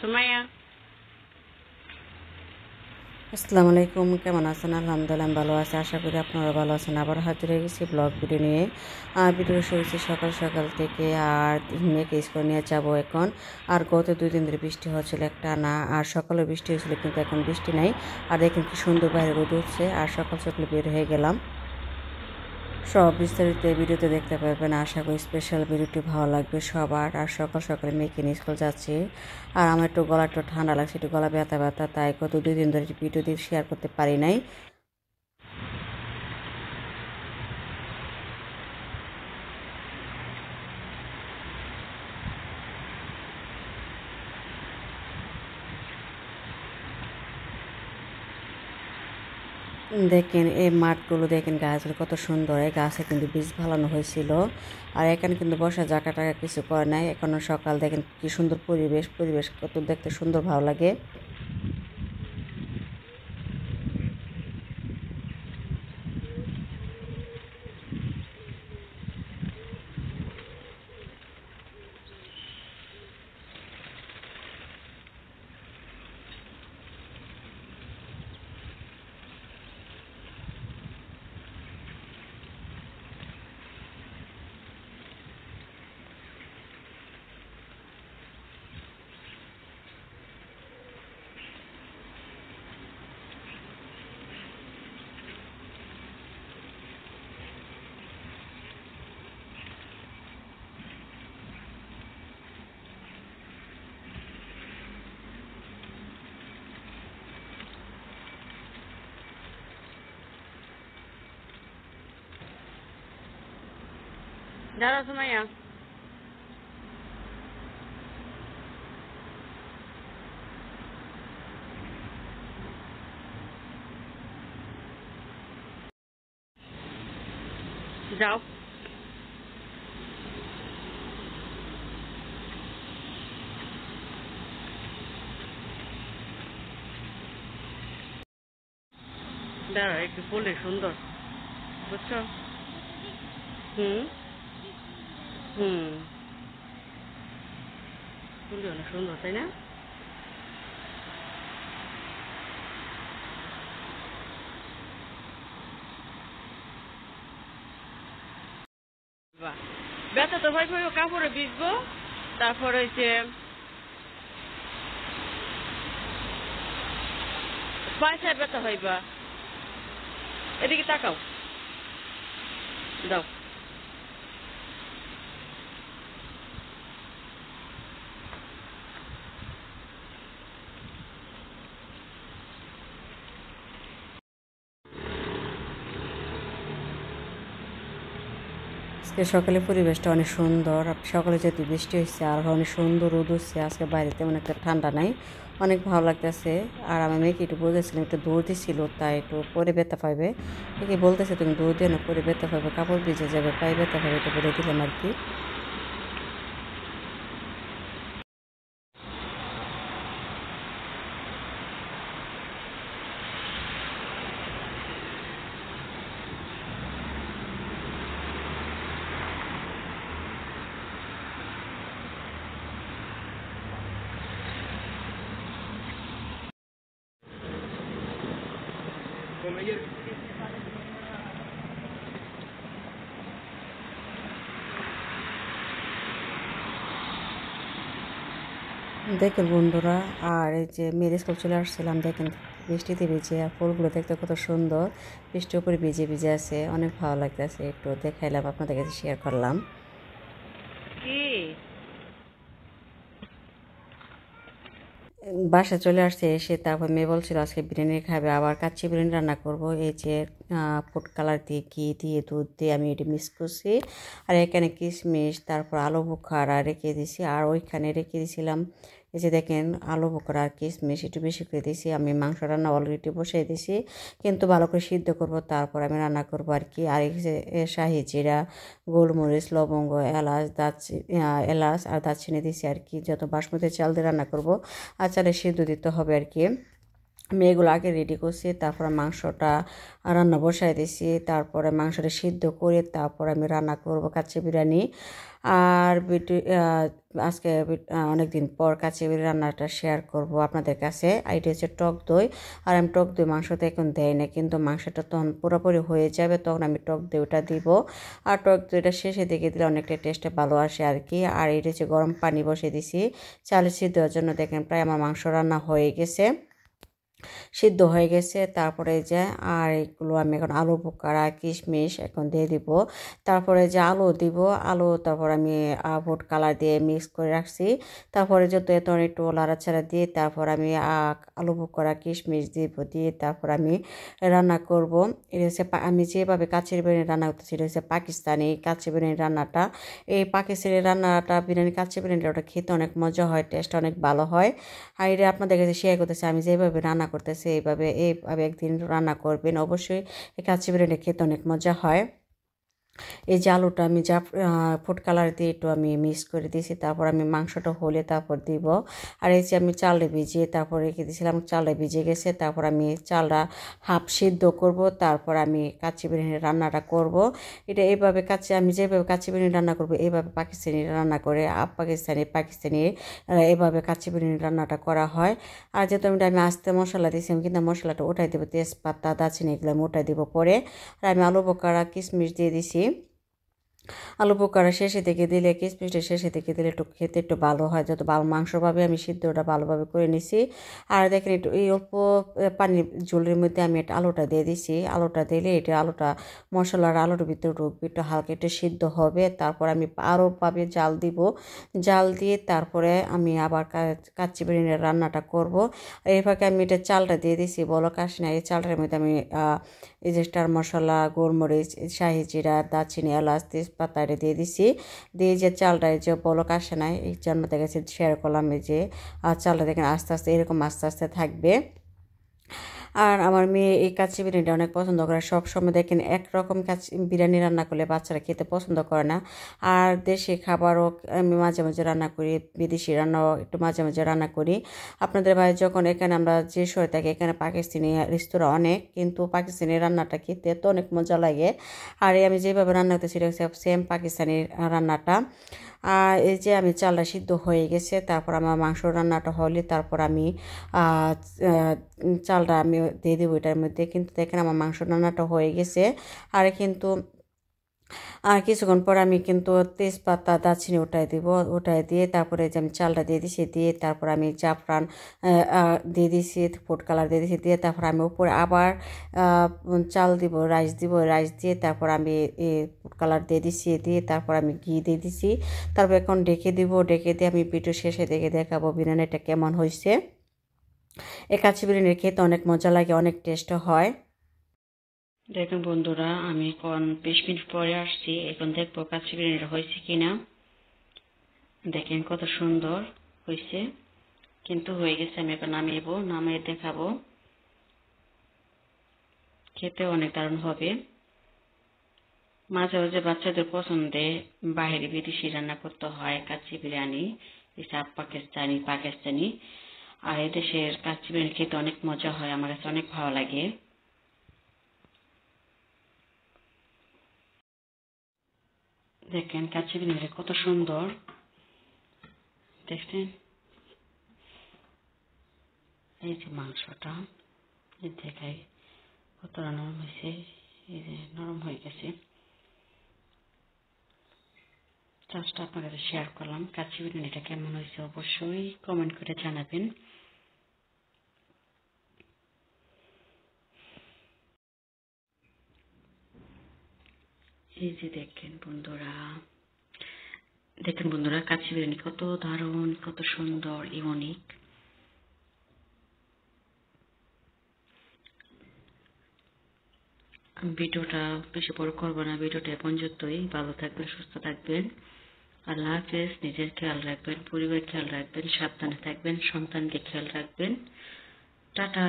সুমাইয়া আসসালামু আলাইকুম, কেমন আছেন? আলহামদুলিল্লাহ আমি ভালো আছি, আশা করি আপনারা ভালো আছেন। আবার হাজির হয়ে গেছি ব্লগ ভিডিও নিয়ে। ভিডিও শুরু হয়েছি সকাল সকাল থেকে। আর মেয়েকে স্কুলে নিয়ে যাবো এখন। আর গত 2 দিন ধরে বৃষ্টি হচ্ছিল একটা না, আর সকালে বৃষ্টি হয়েছিল কিন্তু এখন বৃষ্টি নাই। আর দেখেন কি সুন্দর বাইরে রোদ উঠছে, আর সকাল সকালে বের হয়ে গেলাম। সব বিস্তারিত ভিডিওতে দেখতে পাবেন। আশা করি স্পেশাল ভিডিওটি ভালো লাগবে সবার। আর সকাল সকালে মেয়েকে নিয়ে স্কুল যাচ্ছি। আর আমার একটু গলা একটু ঠান্ডা লাগছে, একটু গলা ব্যথা ব্যথা, তাই গত 2 দিন ধরে ভিডিও দিয়ে শেয়ার করতে পারি নাই। দেখেন এই মাঠগুলো, দেখেন গাছগুলো কত সুন্দর। এই গাছে কিন্তু বীজ ফেলানো হয়েছিল। আর এখানে কিন্তু বসার জায়গা টাকা কিছু করে নাই। এখনো সকাল, দেখেন কি সুন্দর পরিবেশ, পরিবেশ কত দেখতে সুন্দর, ভালো লাগে। দাঁড়া সুমাইয়া যাও। দাঁড়া, একটু বলে সুন্দর, বুঝছো? হুম হুম ফুলটা অনেক সুন্দর, তাই না? বাহ, ব্যথা তো ভাই ভাই কাপড়ে ভিজবো, তারপর হচ্ছে পায়সায় ব্যথা হইবা। এদিকে তাকাও, দাও। আজকে সকালে পরিবেশটা অনেক সুন্দর। সকালে যেহেতু বৃষ্টি হয়েছে, আর অনেক সুন্দর রোদ উঠছে। আজকে বাইরে তেমন একটা ঠান্ডা নাই, অনেক ভালো লাগতেছে। আর আমার মেয়েকে একটু বলেছিলাম, একটু দৌড় দিচ্ছিল, তাই একটু পরে ব্যথা পাইবে। একে বলতেছে তুমি দৌড় দিয়ে না, পরে ব্যথা পাইবে, কাপড় ভিজে যাবে, পায়ে ব্যথা পাবে, এটা বলে দিলাম আর কি। দেখেন বন্ধুরা, আর এই যে মেয়ের স্কুল চলে আসছিলাম, দেখেন বৃষ্টিতে ভিজে, আর ফুলগুলো দেখতে কত সুন্দর, বৃষ্টির উপরে ভিজে ভিজে আছে, অনেক ভালো লাগতেছে। একটু দেখাইলাম, আপনাদের কাছে শেয়ার করলাম। কি বাসায় চলে আসছে, এসে তারপর মেয়ে বলছিল আজকে বিরিয়ানি খাবে, আবার কাচ্চি বিরিয়ানি রান্না করব। এই যে ফুড কালার দিয়ে, ঘি দিয়ে, দুধ দিয়ে আমি এটি মিক্স করছি। আর এখানে কিশমিশ, তারপর আলু বোখারা রেখে দিছি। আর ওইখানে রেখে দিয়েছিলাম, এই যে দেখেন আলু বোখারা আর কিশমিশ একটু বেশি করে দিয়েছি। আমি মাংস রান্না অলরেডি বসিয়ে দিয়েছি, কিন্তু ভালো করে সিদ্ধ করব, তারপর আমি রান্না করব আর কি। আর এই যে শাহি জিরা, গোলমরিচ, লবঙ্গ, এলাচ আর দারচিনি দিছি আর কি, যত বাসমতি চাল দিয়ে রান্না করব। আর চালে সিদ্ধ দিতে হবে আর কি। আমি এগুলো আগে রেডি করছি, তারপরে মাংসটা রান্না বসাই দিছি, তারপরে মাংসটা সিদ্ধ করে তারপরে আমি রান্না করব কাচ্চি বিরিয়ানি। আর আজকে অনেক দিন পর কাচ্চি বিরিয়ানি রান্নাটা শেয়ার করব আপনাদের কাছে। এটা হচ্ছে টক দই, আর আমি টক দই মাংসতে এখন দেই না, কিন্তু মাংসটা তখন পুরোপুরি হয়ে যাবে তখন আমি টক দইটা দিব। আর টক দইটা শেষে দিকে দিলে অনেকটা টেস্টটা ভালো আসে আর কি। আর এটা হচ্ছে গরম পানি বসিয়ে দিছি চালে সিদ্ধ হওয়ার জন্য। দেখেন প্রায় আমার মাংস রান্না হয়ে গেছে, সিদ্ধ হয়ে গেছে। তারপরে যে আর এগুলো আমি এখন আলু বোখারা কিশমিশ এখন দিয়ে দিব। তারপরে যে আলু দিব, আলু তারপর আমি ফুড কালার দিয়ে মিক্স করে রাখছি। তারপরে যত এত একটু লাড়াচাড়া দিয়ে তারপর আমি আলু বোখারা কিশমিশ দিব, দিয়ে তারপর আমি রান্না করব। এটা হচ্ছে আমি যেভাবে কাচ্চি বিরিয়ানি রান্না করতেছি এটা হচ্ছে পাকিস্তানি কাচ্চি বিরিয়ানি রান্নাটা। এই পাকিস্তানি রান্নাটা বিরিয়ানি কাচ্চি বিরিয়ানিটা ওটা খেতে অনেক মজা হয়, টেস্ট অনেক ভালো হয়। আর এটা আপনাদের কাছে শেয়ার করতেছি আমি যেভাবে রান্না করতেছি এইভাবে একদিন রান্না করবেন অবশ্যই। এই কাচ্চি বিরিয়ানি খেতে অনেক মজা হয়। এই যে আলুটা আমি যা ফুড কালার দিয়ে একটু আমি মিক্স করে দিয়েছি, তারপর আমি মাংসটা হলে তারপর দিব। আর এই যে আমি চালটা ভিজিয়ে তারপর রেখে দিয়েছিলাম, চালটা ভিজে গেছে, তারপর আমি চালটা হাফ সিদ্ধ করব, তারপর আমি কাচ্চি বিরিয়ানি রান্নাটা করব। এটা এইভাবে আমি যেভাবে কাচ্চি বিরিয়ানি রান্না করব এইভাবে পাকিস্তানি রান্না করে পাকিস্তানি এইভাবে কাচ্চি বিরিয়ানি রান্নাটা করা হয়। আর যেহেতু আমি আস্তে মশলা দিয়েছি, আমি কিন্তু মশলাটা ওঠাই দেবো, তেজপাতা দারচিনি এগুলো আমি ওঠাই দেবো পরে। আর আমি আলু বোখারা কিশমিশ দিয়ে দিছি। আলু বোখারা শেষে থেকে দিলে কিশমিশটা শেষে থেকে দিলে একটু খেতে একটু ভালো হয়, যত ভালো মাংসভাবে আমি সিদ্ধটা ভালোভাবে করে নিছি। আর দেখেন একটু এই অল্প পানির ঝোলের মধ্যে আমি একটা আলুটা দিয়ে দিছি। আলুটা দিলে এটা আলুটা মশলার আলুর ভিতরে ঢুকবে, একটু হালকা একটু সিদ্ধ হবে। তারপর আমি আরোভাবে জাল দিব, জাল দিয়ে তারপরে আমি আবার কাচ্চি বিরিয়ানির রান্নাটা করব। এই ফাঁকে আমি এটা চালটা দিয়ে দিছি, বলো কাশি না। এই চালটার মধ্যে আমি এই যে স্টার মশলা, গোলমরিচ, শাহি জিরা, দারচিনি, এলাচ, তেজপাতা এটা দিয়ে দিছি। দিয়ে যে চালটা এই যে বলক আসে নাই, এই জন্য দেখেছি শেয়ার করলাম। এই যে চালটা দেখেন আস্তে আস্তে এরকম আস্তে আস্তে থাকবে। আর আমার মেয়ে এই কাচ্চি বিরিয়ানিটা অনেক পছন্দ করে। সব সময় দেখেন একরকম কাচ্চি বিরিয়ানি রান্না করলে বাচ্চারা খেতে পছন্দ করে না। আর দেশি খাবারও আমি মাঝে মাঝে রান্না করি, বিদেশি রান্নাও একটু মাঝে মাঝে রান্না করি। আপনাদের ভাই যখন এখানে আমরা যে শহরে থাকি এখানে পাকিস্তানি রেস্তোরাঁ অনেক, কিন্তু পাকিস্তানি রান্নাটা খেতে তো অনেক মজা লাগে। আর আমি যেভাবে রান্না করতেছি সেটা সেম পাকিস্তানি রান্নাটা। আর এই যে আমি চালটা সিদ্ধ হয়ে গেছে, তারপর আমার মাংস রান্নাটা হলে তারপর আমি চালটা আমি দিয়ে দেবো এটার মধ্যে। কিন্তু দেখেন আমার মাংস রান্নাটা হয়ে গেছে। আর কিছুক্ষণ পর আমি কিন্তু তেজপাতা দারচিনি ওটাই দিয়ে তারপরে যে আমি চালটা দিয়ে দিছি, দিয়ে তারপর আমি জাফরান দিয়ে দিছি, ফুড কালার দিয়ে দিছি, দিয়ে তারপর আমি উপরে আবার চাল দিব, রাইস দিয়ে তারপর আমি ফুড কালার দিয়ে দিছি, দিয়ে তারপর আমি ঘি দিয়ে দিছি। তারপর এখন ঢেকে দিয়ে আমি ভিডিও শেষে দেখাবো বিরিয়ানিটা কেমন হয়েছে। এই কাচ্চি বিরিয়ানি খেতে অনেক মজা লাগে, অনেক টেস্ট হয়। দেখুন বন্ধুরা, আমি এখন 20 মিনিট পরে আসছি, এখন দেখবো কাচ্চি বিরিয়ানিটা হয়েছে কিনা। দেখেন কত সুন্দর হয়েছে, কিন্তু হয়ে গেছে। আমি এখন নামিয়ে দেখাবো। খেতে অনেক দারুণ হবে। মাঝে মাঝে বাচ্চাদের পছন্দে বাইরে বিদেশি রান্না করতে হয় কাচ্চি বিরিয়ানি, এসব পাকিস্তানি। আর এদেশের কাচ্চি বিরিয়ানি খেতে অনেক মজা হয়, আমার কাছে অনেক ভালো লাগে। দেখেন কাচ্চি বিরিয়ানি কত সুন্দর দেখছেন। এই যে মাংসটা দেখাই কতটা নরম হয়েছে, এই যে নরম হয়ে গেছে। জাস্ট আপনার কাছে শেয়ার করলাম। কাচ্চি বিরিয়ানিটা কেমন হয়েছে অবশ্যই কমেন্ট করে জানাবেন। এই যে দেখেন বন্ধুরা কাচ্চি বিরিয়ানি কত দারুণ, কত সুন্দর, ইউনিক। ভিডিওটা বেশি বড় করবো না, ভিডিওটা পর্যন্তই। ভালো থাকবেন, সুস্থ থাকবেন, আল্লাহ হাফেজ। নিজের খেয়াল রাখবেন, পরিবার খেয়াল রাখবেন, সাবধানে থাকবেন, সন্তানকে খেয়াল রাখবেন। টাটা।